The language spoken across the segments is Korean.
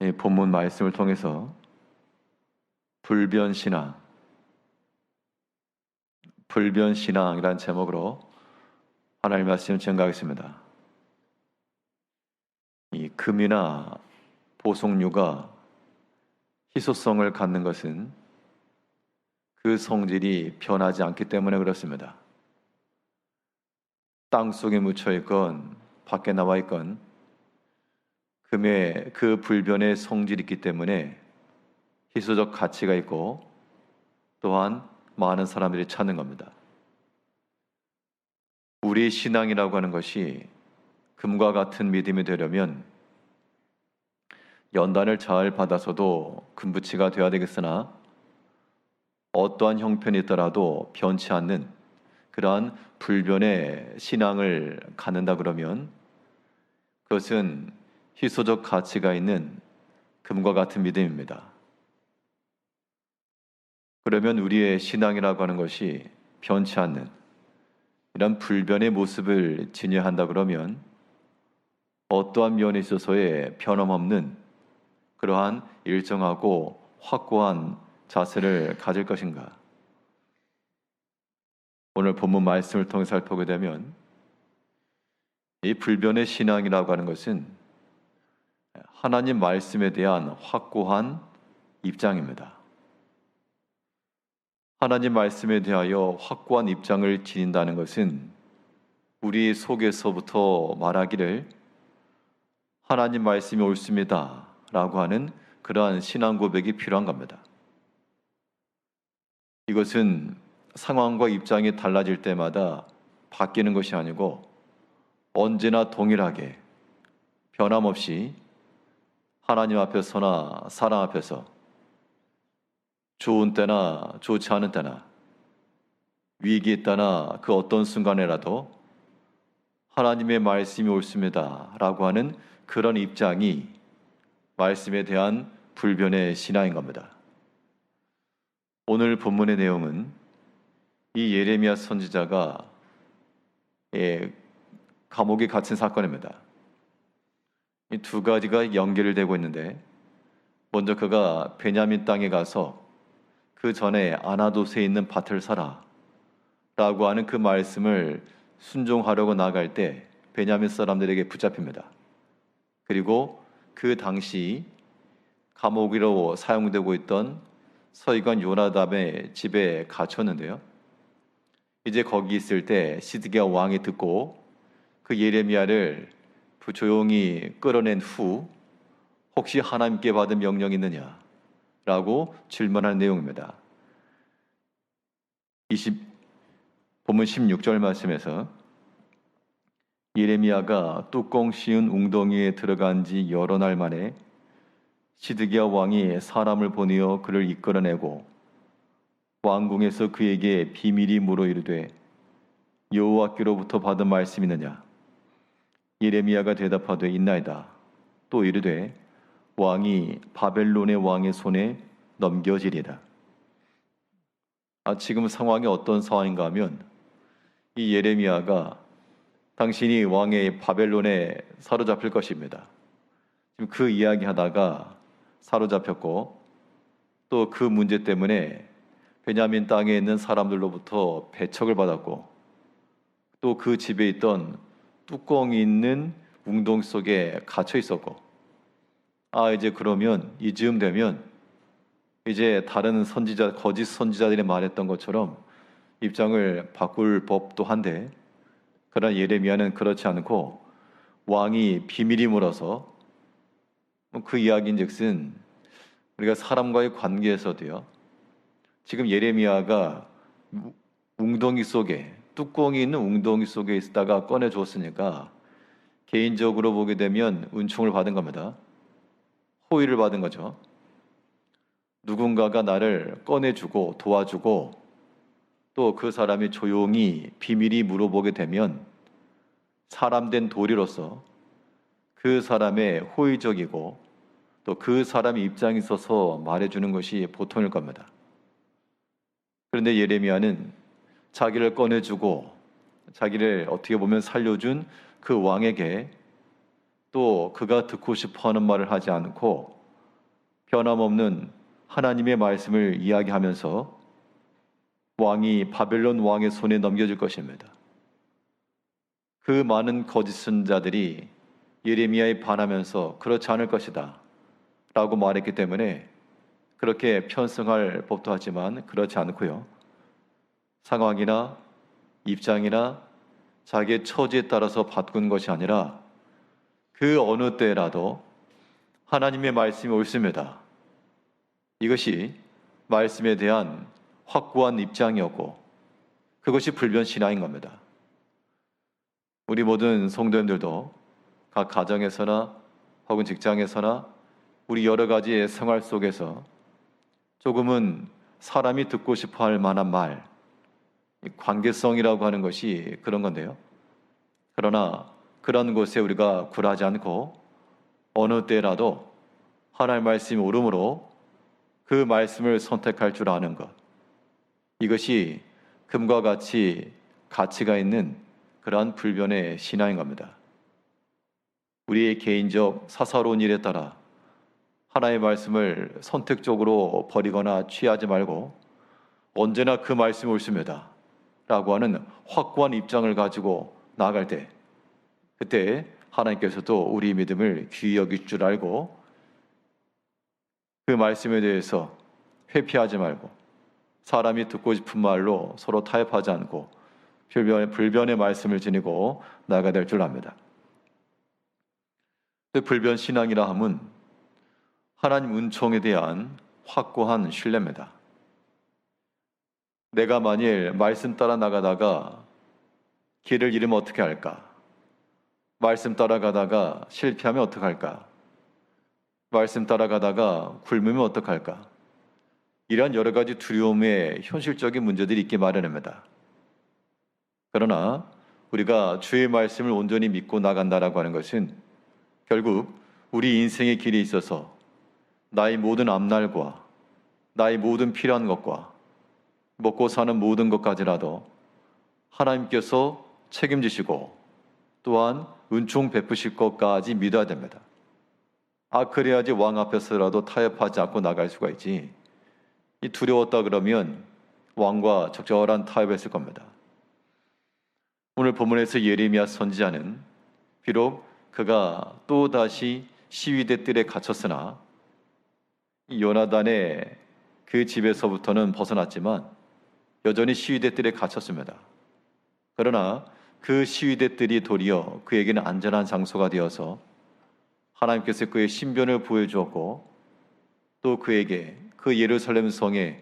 이 본문 말씀을 통해서 불변신앙이란 제목으로 하나님 말씀 증거하겠습니다. 이 금이나 보석류가 희소성을 갖는 것은 그 성질이 변하지 않기 때문에 그렇습니다. 땅 속에 묻혀 있건 밖에 나와 있건 금의 그 불변의 성질이 있기 때문에 희소적 가치가 있고 또한 많은 사람들이 찾는 겁니다. 우리 신앙이라고 하는 것이 금과 같은 믿음이 되려면 연단을 잘 받아서도 금붙이가 되어야 되겠으나 어떠한 형편이 있더라도 변치 않는 그러한 불변의 신앙을 갖는다 그러면 그것은 희소적 가치가 있는 금과 같은 믿음입니다. 그러면 우리의 신앙이라고 하는 것이 변치 않는 이런 불변의 모습을 지녀야 한다 그러면 어떠한 면에 있어서의 변함없는 그러한 일정하고 확고한 자세를 가질 것인가? 오늘 본문 말씀을 통해 살펴보게 되면 이 불변의 신앙이라고 하는 것은 하나님 말씀에 대한 확고한 입장입니다. 하나님 말씀에 대하여 확고한 입장을 지닌다는 것은 우리 속에서부터 말하기를 하나님 말씀이 옳습니다 라고 하는 그러한 신앙 고백이 필요한 겁니다. 이것은 상황과 입장이 달라질 때마다 바뀌는 것이 아니고 언제나 동일하게 변함없이 하나님 앞에서나 사람 앞에서 좋은 때나 좋지 않은 때나 위기 있다나 그 어떤 순간에라도 하나님의 말씀이 옳습니다 라고 하는 그런 입장이 말씀에 대한 불변의 신앙인 겁니다. 오늘 본문의 내용은 이 예레미야 선지자가 감옥에 갇힌 사건입니다. 이 두 가지가 연결되고 있는데 먼저 그가 베냐민 땅에 가서 그 전에 아나돗에 있는 밭을 사라 라고 하는 그 말씀을 순종하려고 나갈 때 베냐민 사람들에게 붙잡힙니다. 그리고 그 당시 감옥으로 사용되고 있던 서기관 요나답의 집에 갇혔는데요. 이제 거기 있을 때 시드기야 왕이 듣고 그 예레미야를 조용히 끌어낸 후 혹시 하나님께 받은 명령이 있느냐 라고 질문한 내용입니다. 본문 16절 말씀에서 예레미야가 뚜껑 씌운 웅덩이에 들어간 지 여러 날 만에 시드기야 왕이 사람을 보내어 그를 이끌어내고 왕궁에서 그에게 비밀이 물어 이르되 여호와께로부터 받은 말씀이 있느냐? 예레미야가 대답하되 있나이다. 또 이르되 왕이 바벨론의 왕의 손에 넘겨지리라. 지금 상황이 어떤 상황인가 하면 이 예레미야가 당신이 왕의 바벨론에 사로잡힐 것입니다. 지금 그 이야기 하다가 사로잡혔고 또 그 문제 때문에 베냐민 땅에 있는 사람들로부터 배척을 받았고 또 그 집에 있던 뚜껑이 있는 웅덩이 속에 갇혀 있었고 이제 그러면 이즈음 되면 이제 다른 선지자, 거짓 선지자들이 말했던 것처럼 입장을 바꿀 법도 한데 그러나 예레미야는 그렇지 않고 왕이 비밀이 물어서 그 이야기인즉슨 우리가 사람과의 관계에서도요. 지금 예레미야가 웅덩이 속에 뚜껑이 있는 웅덩이 속에 있다가 꺼내줬으니까 개인적으로 보게 되면 은총을 받은 겁니다. 호의를 받은 거죠. 누군가가 나를 꺼내주고 도와주고 또 그 사람이 조용히 비밀이 물어보게 되면 사람된 도리로서 그 사람의 호의적이고 또 그 사람의 입장에 있어서 말해주는 것이 보통일 겁니다. 그런데 예레미야는 자기를 꺼내주고 자기를 어떻게 보면 살려준 그 왕에게 또 그가 듣고 싶어하는 말을 하지 않고 변함없는 하나님의 말씀을 이야기하면서 왕이 바벨론 왕의 손에 넘겨질 것입니다. 그 많은 거짓 선자들이 예레미야에 반하면서 그렇지 않을 것이다 라고 말했기 때문에 그렇게 편승할 법도 하지만 그렇지 않고요. 상황이나 입장이나 자기의 처지에 따라서 바꾼 것이 아니라 그 어느 때라도 하나님의 말씀이 옳습니다. 이것이 말씀에 대한 확고한 입장이었고 그것이 불변신앙인 겁니다. 우리 모든 성도님들도 각 가정에서나 혹은 직장에서나 우리 여러 가지의 생활 속에서 조금은 사람이 듣고 싶어 할 만한 말, 관계성이라고 하는 것이 그런 건데요. 그러나 그런 곳에 우리가 굴하지 않고 어느 때라도 하나님의 말씀이 옳음으로 그 말씀을 선택할 줄 아는 것, 이것이 금과 같이 가치가 있는 그러한 불변의 신앙인 겁니다. 우리의 개인적 사사로운 일에 따라 하나님의 말씀을 선택적으로 버리거나 취하지 말고 언제나 그 말씀이 옳습니다 라고 하는 확고한 입장을 가지고 나아갈 때, 그때 하나님께서도 우리 믿음을 귀히 여길 줄 알고 그 말씀에 대해서 회피하지 말고 사람이 듣고 싶은 말로 서로 타협하지 않고 불변의 말씀을 지니고 나아가야 될 줄 압니다. 불변 신앙이라 함은 하나님 은총에 대한 확고한 신뢰입니다. 내가 만일 말씀 따라 나가다가 길을 잃으면 어떻게 할까? 말씀 따라가다가 실패하면 어떡할까? 말씀 따라가다가 굶으면 어떡할까? 이러한 여러 가지 두려움의 현실적인 문제들이 있기 마련입니다. 그러나 우리가 주의 말씀을 온전히 믿고 나간다라고 하는 것은 결국 우리 인생의 길에 있어서 나의 모든 앞날과 나의 모든 필요한 것과 먹고 사는 모든 것까지라도 하나님께서 책임지시고 또한 은총 베푸실 것까지 믿어야 됩니다. 그래야지 왕 앞에서라도 타협하지 않고 나갈 수가 있지. 이 두려웠다 그러면 왕과 적절한 타협했을 겁니다. 오늘 본문에서 예레미야 선지자는 비록 그가 또다시 시위대 뜰에 갇혔으나 요나단의 그 집에서부터는 벗어났지만 여전히 시위대 뜰에 갇혔습니다. 그러나 그 시위대 뜰이 도리어 그에게는 안전한 장소가 되어서 하나님께서 그의 신변을 보여주었고 또 그에게 그 예루살렘 성에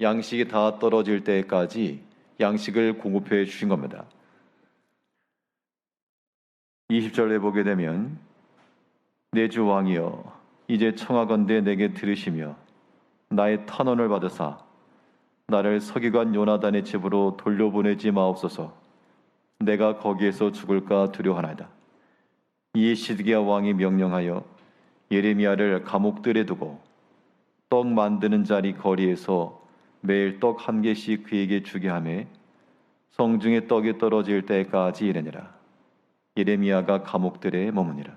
양식이 다 떨어질 때까지 양식을 공급해 주신 겁니다. 20절에 보게 되면 내 주 왕이여 이제 청하건대 내게 들으시며 나의 탄원을 받으사 나를 서기관 요나단의 집으로 돌려보내지 마옵소서. 내가 거기에서 죽을까 두려워하나이다. 이에 시드기야 왕이 명령하여 예레미야를 감옥들에 두고 떡 만드는 자리 거리에서 매일 떡 한 개씩 그에게 주게 하며 성중에 떡이 떨어질 때까지 이르니라. 예레미야가 감옥들에 머무니라.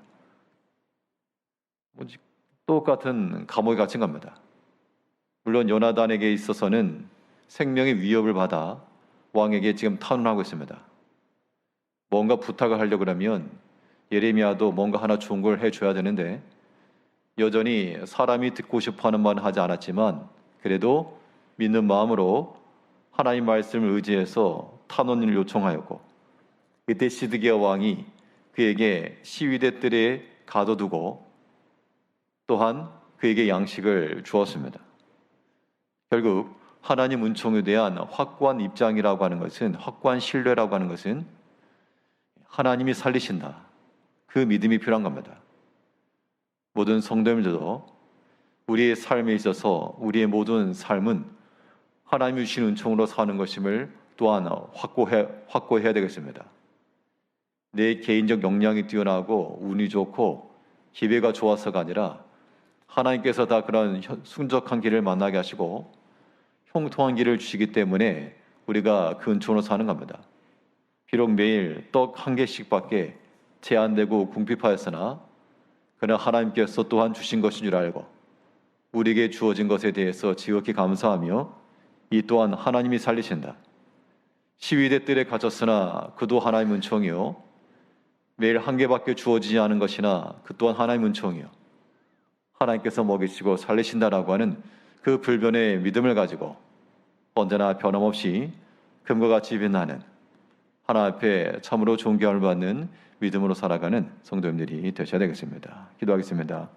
똑같은 감옥에 갇힌 겁니다. 물론 요나단에게 있어서는 생명의 위협을 받아 왕에게 지금 탄원하고 있습니다. 뭔가 부탁을 하려고 그러면 예레미야도 뭔가 하나 좋은 걸 해줘야 되는데 여전히 사람이 듣고 싶어하는 말은 하지 않았지만 그래도 믿는 마음으로 하나님 말씀을 의지해서 탄원을 요청하였고 그때 시드기야 왕이 그에게 시위대 뜰에 가둬두고 또한 그에게 양식을 주었습니다. 결국 하나님 은총에 대한 확고한 입장이라고 하는 것은 확고한 신뢰라고 하는 것은 하나님이 살리신다. 그 믿음이 필요한 겁니다. 모든 성도님들도 우리의 삶에 있어서 우리의 모든 삶은 하나님이 주신 은총으로 사는 것임을 또한 확고해야 되겠습니다. 내 개인적 역량이 뛰어나고 운이 좋고 기회가 좋아서가 아니라 하나님께서 다 그런 순적한 길을 만나게 하시고 형통한 길을 주시기 때문에 우리가 그 은총으로 사는 겁니다. 비록 매일 떡 한 개씩밖에 제한되고 궁핍하였으나 그러나 하나님께서 또한 주신 것인 줄 알고 우리에게 주어진 것에 대해서 지극히 감사하며 이 또한 하나님이 살리신다. 시위대 뜰에 갇혔으나 그도 하나님의 은총이요. 매일 한 개밖에 주어지지 않은 것이나 그 또한 하나님의 은총이요. 하나님께서 먹이시고 살리신다라고 하는 그 불변의 믿음을 가지고 언제나 변함없이 금과 같이 빛나는 하나님 앞에 참으로 존경을 받는 믿음으로 살아가는 성도님들이 되셔야 되겠습니다. 기도하겠습니다.